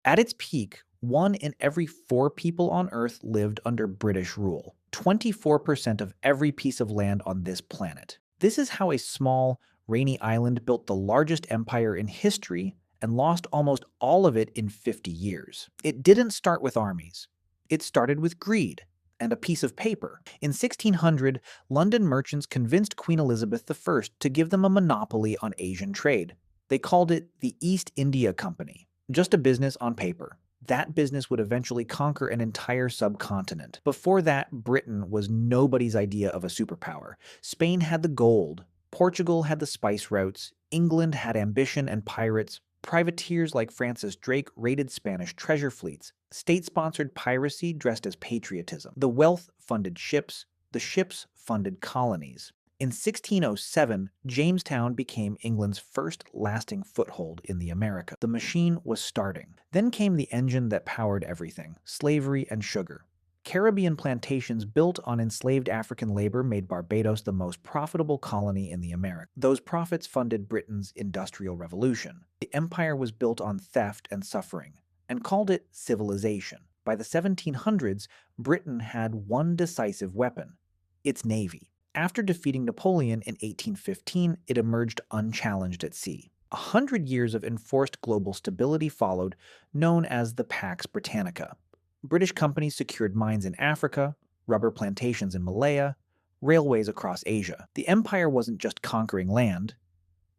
At its peak, 1 in every 4 people on Earth lived under British rule. 24% of every piece of land on this planet. This is how a small, rainy island built the largest empire in history and lost almost all of it in 50 years. It didn't start with armies. It started with greed and a piece of paper. In 1600, London merchants convinced Queen Elizabeth I to give them a monopoly on Asian trade. They called it the East India Company, just a business on paper. That business would eventually conquer an entire subcontinent. Before that, Britain was nobody's idea of a superpower. Spain had the gold, Portugal had the spice routes, England had ambition and pirates, privateers like Francis Drake raided Spanish treasure fleets, state-sponsored piracy dressed as patriotism. The wealth funded ships, the ships funded colonies. In 1607, Jamestown became England's first lasting foothold in the Americas. The machine was starting. Then came the engine that powered everything: slavery and sugar. Caribbean plantations built on enslaved African labor made Barbados the most profitable colony in the Americas. Those profits funded Britain's Industrial Revolution. The empire was built on theft and suffering, and called it civilization. By the 1700s, Britain had one decisive weapon: its navy. After defeating Napoleon in 1815, it emerged unchallenged at sea. 100 years of enforced global stability followed, known as the Pax Britannica. British companies secured mines in Africa, rubber plantations in Malaya, railways across Asia. The empire wasn't just conquering land,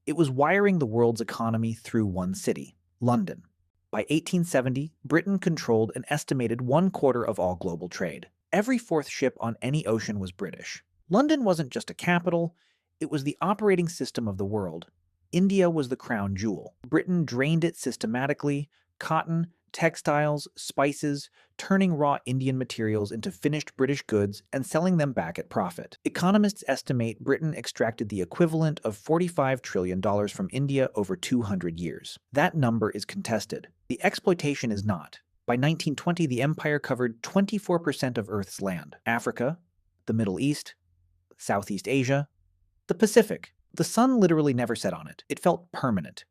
it was wiring the world's economy through one city: London. By 1870, Britain controlled an estimated 1/4 of all global trade. Every fourth ship on any ocean was British. London wasn't just a capital, it was the operating system of the world. India was the crown jewel. Britain drained it systematically: cotton, textiles, spices, turning raw Indian materials into finished British goods and selling them back at profit. Economists estimate Britain extracted the equivalent of $45 trillion from India over 200 years. That number is contested. The exploitation is not. By 1920, the empire covered 24% of Earth's land: Africa, the Middle East, Southeast Asia, the Pacific. The sun literally never set on it. It felt permanent,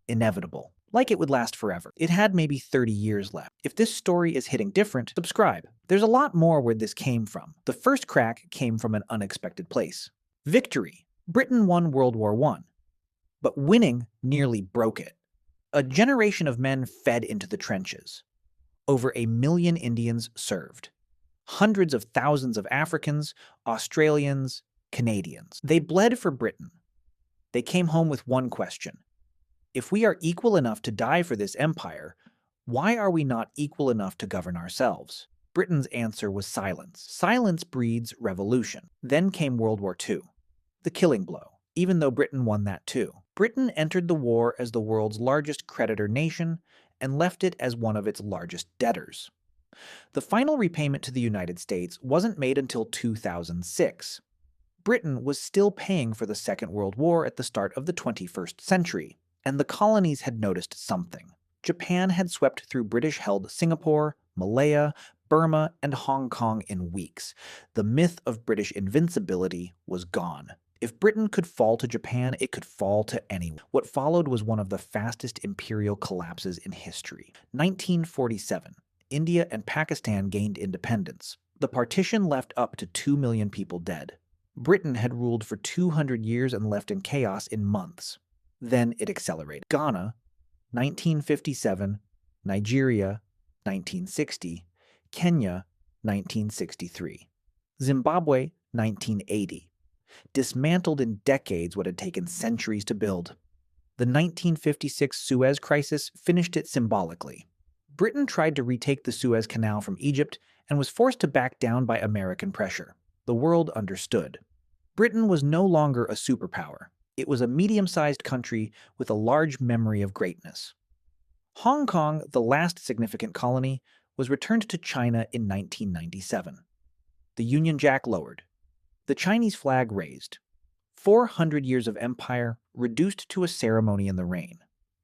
inevitable, like it would last forever. It had maybe 30 years left. If this story is hitting different, subscribe. There's a lot more where this came from. The first crack came from an unexpected place: victory. Britain won World War I, but winning nearly broke it. A generation of men fed into the trenches. Over 1 million Indians served. Hundreds of thousands of Africans, Australians, Canadians. They bled for Britain. They came home with one question: if we are equal enough to die for this empire, why are we not equal enough to govern ourselves? Britain's answer was silence. Silence breeds revolution. Then came World War II, the killing blow, even though Britain won that too. Britain entered the war as the world's largest creditor nation and left it as one of its largest debtors. The final repayment to the United States wasn't made until 2006. Britain was still paying for the Second World War at the start of the 21st century, and the colonies had noticed something. Japan had swept through British-held Singapore, Malaya, Burma, and Hong Kong in weeks. The myth of British invincibility was gone. If Britain could fall to Japan, it could fall to anyone. What followed was one of the fastest imperial collapses in history. 1947. India and Pakistan gained independence. The partition left up to 2 million people dead. Britain had ruled for 200 years and left in chaos in months. Then it accelerated. Ghana, 1957, Nigeria, 1960, Kenya, 1963, Zimbabwe, 1980. Dismantled in decades what had taken centuries to build. The 1956 Suez Crisis finished it symbolically. Britain tried to retake the Suez Canal from Egypt and was forced to back down by American pressure. The world understood. Britain was no longer a superpower. It was a medium-sized country with a large memory of greatness. Hong Kong, the last significant colony, was returned to China in 1997. The Union Jack lowered. The Chinese flag raised. 400 years of empire reduced to a ceremony in the rain.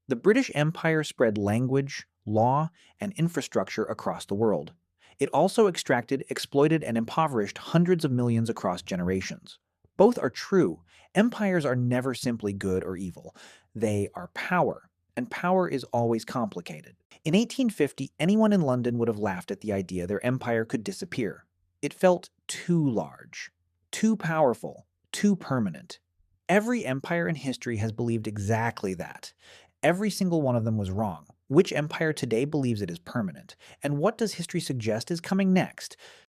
The British Empire spread language, law, and infrastructure across the world. It also extracted, exploited, and impoverished hundreds of millions across generations. Both are true. Empires are never simply good or evil. They are power. and power is always complicated. In 1850, anyone in London would have laughed at the idea their empire could disappear. It felt too large, too powerful, too permanent. Every empire in history has believed exactly that. Every single one of them was wrong. Which empire today believes it is permanent? And what does history suggest is coming next?